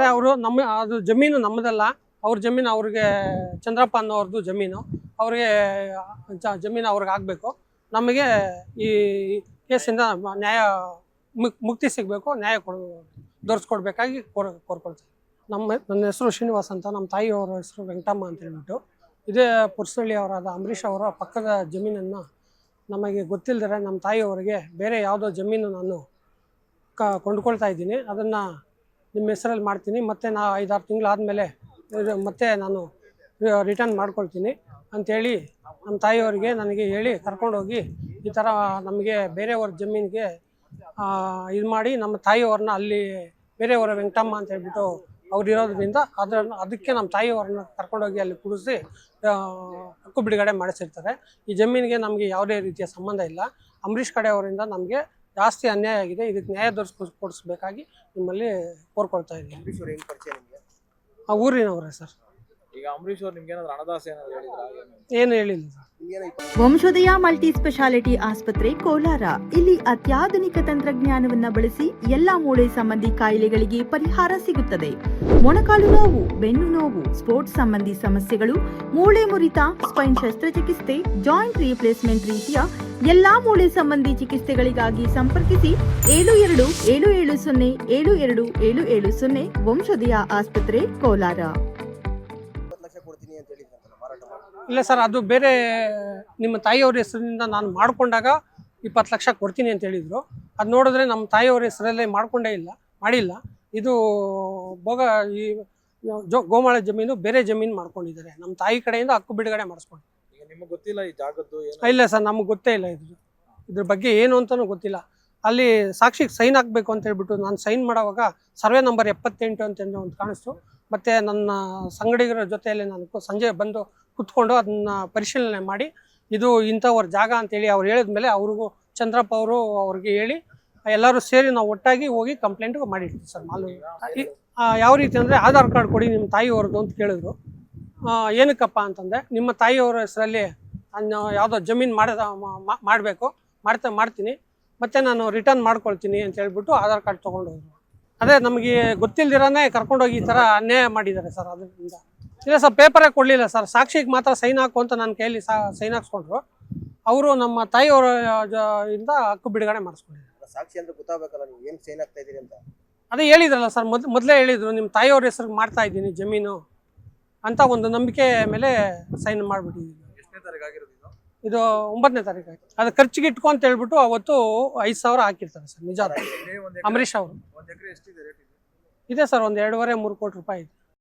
ಅವರು ನಮ್ಮ ಅದು ಜಮೀನು ನಮ್ಮದಲ್ಲ, ಅವ್ರ ಜಮೀನು ಅವ್ರಿಗೆ ಚಂದ್ರಪ್ಪ ಅನ್ನೋರ್ದು ಜಮೀನು, ಅವ್ರಿಗೆ ಜಮೀನು ಅವ್ರಿಗೆ ಆಗಬೇಕು. ನಮಗೆ ಈ ಕೇಸಿಂದ ನ್ಯಾಯ ಮುಕ್ತಿ ಸಿಗಬೇಕು, ನ್ಯಾಯ ದೊರಸ್ಕೊಡ್ಬೇಕಾಗಿ ಕೋರ್ಕೊಳ್ತೀವಿ. ನನ್ನ ಹೆಸರು ಶ್ರೀನಿವಾಸ್ ಅಂತ, ನಮ್ಮ ತಾಯಿಯವರ ಹೆಸರು ವೆಂಕಟಮ್ಮ ಅಂತ ಹೇಳ್ಬಿಟ್ಟು. ಇದೇ ಪುರಸಳ್ಳಿ ಅವರಾದ ಅಂಬರೀಷ್ ಅವರ ಪಕ್ಕದ ಜಮೀನನ್ನು ನಮಗೆ ಗೊತ್ತಿಲ್ಲದರೆ ನಮ್ಮ ತಾಯಿಯವರಿಗೆ ಬೇರೆ ಯಾವುದೋ ಜಮೀನು ನಾನು ಕೊಂಡ್ಕೊಳ್ತಾ ಇದ್ದೀನಿ, ಅದನ್ನು ನಿಮ್ಮ ಹೆಸರಲ್ಲಿ ಮಾಡ್ತೀನಿ, ಮತ್ತು ನಾ 5-6 ತಿಂಗಳಾದಮೇಲೆ ಮತ್ತೆ ನಾನು ರಿಟರ್ನ್ ಮಾಡ್ಕೊಳ್ತೀನಿ ಅಂಥೇಳಿ ನಮ್ಮ ತಾಯಿಯವರಿಗೆ ನನಗೆ ಹೇಳಿ ಕರ್ಕೊಂಡೋಗಿ ಈ ಥರ ನಮಗೆ ಬೇರೆಯವ್ರ ಜಮೀನಿಗೆ ಇದು ಮಾಡಿ ನಮ್ಮ ತಾಯಿಯವ್ರನ್ನ ಅಲ್ಲಿ ಬೇರೆಯವರ ವೆಂಕಟಮ್ಮ ಅಂತ ಹೇಳ್ಬಿಟ್ಟು ಅವ್ರು ಇರೋದ್ರಿಂದ ಅದಕ್ಕೆ ನಮ್ಮ ತಾಯಿಯವ್ರನ್ನ ಕರ್ಕೊಂಡೋಗಿ ಅಲ್ಲಿ ಕೂಡಿಸಿ ಹಕ್ಕು ಬಿಡುಗಡೆ ಮಾಡಿಸಿರ್ತಾರೆ. ಈ ಜಮೀನಿಗೆ ನಮಗೆ ಯಾವುದೇ ರೀತಿಯ ಸಂಬಂಧ ಇಲ್ಲ. ಅಂಬರೀಷ್ ಕಡೆಯವರಿಂದ ನಮಗೆ ಜಾಸ್ತಿ ಅನ್ಯಾಯ ಆಗಿದೆ, ಇದಕ್ಕೆ ನ್ಯಾಯ ಕೊಡಿಸ್ಬೇಕಾಗಿ ನಿಮ್ಮಲ್ಲಿ ಕೋರ್ಕೊಳ್ತಾ ಇದ್ದೀನಿ. ಆ ಊರಿನವರೇ ಸರ್. ಈಗ ಅಂಬರೀಷ್ ಅವರು ನಿಮ್ಗೆ ಏನಾದರೂ ಹಣದಾಸೆ ಏನು ಹೇಳಿಲ್ಲ ಸರ್. ವಂಶೋದಯ ಮಲ್ಟಿ ಸ್ಪೆಷಾಲಿಟಿ ಆಸ್ಪತ್ರೆ ಕೋಲಾರ. ಇಲ್ಲಿ ಅತ್ಯಾಧುನಿಕ ತಂತ್ರಜ್ಞಾನವನ್ನ ಬಳಸಿ ಎಲ್ಲಾ ಮೂಳೆ ಸಂಬಂಧಿ ಕಾಯಿಲೆಗಳಿಗೆ ಪರಿಹಾರ ಸಿಗುತ್ತದೆ. ಮೊಣಕಾಲು ನೋವು, ಬೆನ್ನು ನೋವು, ಸ್ಪೋರ್ಟ್ಸ್ ಸಂಬಂಧಿ ಸಮಸ್ಯೆಗಳು, ಮೂಳೆ ಮುರಿತ, ಸ್ಪೈನ್ ಶಸ್ತ್ರಚಿಕಿತ್ಸೆ, ಜಾಯಿಂಟ್ ರೀಪ್ಲೇಸ್ಮೆಂಟ್ ರೀತಿಯ ಎಲ್ಲಾ ಮೂಳೆ ಸಂಬಂಧಿ ಚಿಕಿತ್ಸೆಗಳಿಗಾಗಿ ಸಂಪರ್ಕಿಸಿ 72707270 ವಂಶೋದಯ ಆಸ್ಪತ್ರೆ ಕೋಲಾರ. ಇಲ್ಲ ಸರ್, ಅದು ಬೇರೆ ನಿಮ್ಮ ತಾಯಿಯವ್ರ ಹೆಸರಿನಿಂದ ನಾನು ಮಾಡಿಕೊಂಡಾಗ 20 ಲಕ್ಷ ಕೊಡ್ತೀನಿ ಅಂತ ಹೇಳಿದರು. ಅದು ನೋಡಿದ್ರೆ ನಮ್ಮ ತಾಯಿಯವ್ರ ಹೆಸರಲ್ಲೇ ಮಾಡಿಲ್ಲ. ಇದು ಈ ಗೋಮಾಳ ಜಮೀನು ಬೇರೆ ಜಮೀನು ಮಾಡ್ಕೊಂಡಿದ್ದಾರೆ. ನಮ್ಮ ತಾಯಿ ಕಡೆಯಿಂದ ಹಕ್ಕು ಬಿಡುಗಡೆ ಮಾಡಿಸ್ಕೊಂಡು. ನಿಮಗೆ ಗೊತ್ತಿಲ್ಲ ಈ ಜಾಗದ್ದು? ಇಲ್ಲ ಸರ್, ನಮಗೆ ಗೊತ್ತೇ ಇಲ್ಲ ಇದ್ರ ಬಗ್ಗೆ ಏನು ಅಂತಲೂ ಗೊತ್ತಿಲ್ಲ. ಅಲ್ಲಿ ಸಾಕ್ಷಿಗೆ ಸೈನ್ ಹಾಕಬೇಕು ಅಂತ ಹೇಳ್ಬಿಟ್ಟು ನಾನು ಸೈನ್ ಮಾಡೋವಾಗ ಸರ್ವೆ ನಂಬರ್ 78 ಅಂತ ಒಂದು ಕಾಣಿಸ್ತು. ಮತ್ತು ನನ್ನ ಸಂಗಡಿಗರ ಜೊತೆಯಲ್ಲಿ ನಾನು ಸಂಜೆ ಬಂದು ಕುತ್ಕೊಂಡು ಅದನ್ನು ಪರಿಶೀಲನೆ ಮಾಡಿ ಇದು ಇಂಥವ್ರ ಜಾಗ ಅಂತೇಳಿ ಅವ್ರು ಹೇಳಿದ್ಮೇಲೆ ಅವ್ರಿಗೂ ಚಂದ್ರಪ್ಪ ಅವ್ರಿಗೆ ಹೇಳಿ ಎಲ್ಲರೂ ಸೇರಿ ನಾವು ಒಟ್ಟಾಗಿ ಹೋಗಿ ಕಂಪ್ಲೇಂಟ್ ಮಾಡಿರ್ತೀವಿ ಸರ್. ಮಾಲು ಯಾವ ರೀತಿ ಅಂದರೆ ಆಧಾರ್ ಕಾರ್ಡ್ ಕೊಡಿ ನಿಮ್ಮ ತಾಯಿಯವ್ರದ್ದು ಅಂತ ಕೇಳಿದ್ರು. ಏನಕ್ಕಪ್ಪ ಅಂತಂದೆ, ನಿಮ್ಮ ತಾಯಿಯವರ ಹೆಸರಲ್ಲಿ ನಾನು ಯಾವುದೋ ಜಮೀನು ಮಾಡಬೇಕು, ಮಾಡ್ತೀನಿ, ಮತ್ತು ನಾನು ರಿಟರ್ನ್ ಮಾಡ್ಕೊಳ್ತೀನಿ ಅಂತ ಹೇಳ್ಬಿಟ್ಟು ಆಧಾರ್ ಕಾರ್ಡ್ ತೊಗೊಂಡು ಹೋದ್ರು. ಅದೇ ನಮಗೆ ಗೊತ್ತಿಲ್ದಿರಾನೇ ಕರ್ಕೊಂಡೋಗಿ ಈ ಥರ ಅನ್ಯಾಯ ಮಾಡಿದ್ದಾರೆ ಸರ್. ಅದರಿಂದ ಇಲ್ಲ ಸರ್, ಪೇಪರೇ ಕೊಡಲಿಲ್ಲ ಸರ್, ಸಾಕ್ಷಿಗೆ ಮಾತ್ರ ಸೈನ್ ಹಾಕು ಅಂತ ನನ್ನ ಕೈಯಲ್ಲಿ ಸೈನ್ ಹಾಕ್ಸ್ಕೊಂಡ್ರು. ಅವರು ನಮ್ಮ ತಾಯಿಯವರ ಇಂದ ಹಕ್ಕು ಬಿಡುಗಡೆ ಮಾಡಿಸ್ಕೊಂಡಿದ್ದಾರೆ. ಸಾಕ್ಷಿ ಅಂತ ಗೊತ್ತಾಗಬೇಕಲ್ಲ, ನೀವು ಏನು ಸೈನ್ ಆಗ್ತಾ ಇದ್ದೀರಿ ಅಂತ. ಅದೇ ಹೇಳಿದ್ರಲ್ಲ ಸರ್, ಮೊದಲೇ ಹೇಳಿದ್ರು ನಿಮ್ಮ ತಾಯಿಯವ್ರ ಹೆಸರಿಗೆ ಮಾಡ್ತಾ ಇದ್ದೀನಿ ಜಮೀನು ಅಂತ ಒಂದು ನಂಬಿಕೆ ಮೇಲೆ ಸೈನ್ ಮಾಡಿಬಿಟ್ಟಿದ್ದೀನಿ. ಎಷ್ಟನೇ ತಾರೀಕು ಆಗಿರೋದು ಇದು 9ನೇ ತಾರೀಕು ಆಯ್ತು. ಅದು ಖರ್ಚಿಗೆ ಇಟ್ಕೊ ಅಂತ ಹೇಳ್ಬಿಟ್ಟು ಅವತ್ತು 5,000 ಹಾಕಿರ್ತಾರೆ ಸರ್. ನಿಜ ಅಂಬರೀಷ್ ಅವರು. ಒಂದು ಎಕರೆ ಎಷ್ಟಿದೆ ರೇಟ್? ಇದೆ ಸರ್, ಒಂದು 2.5-3 ಕೋಟಿ ರೂಪಾಯಿ ಇದೆ.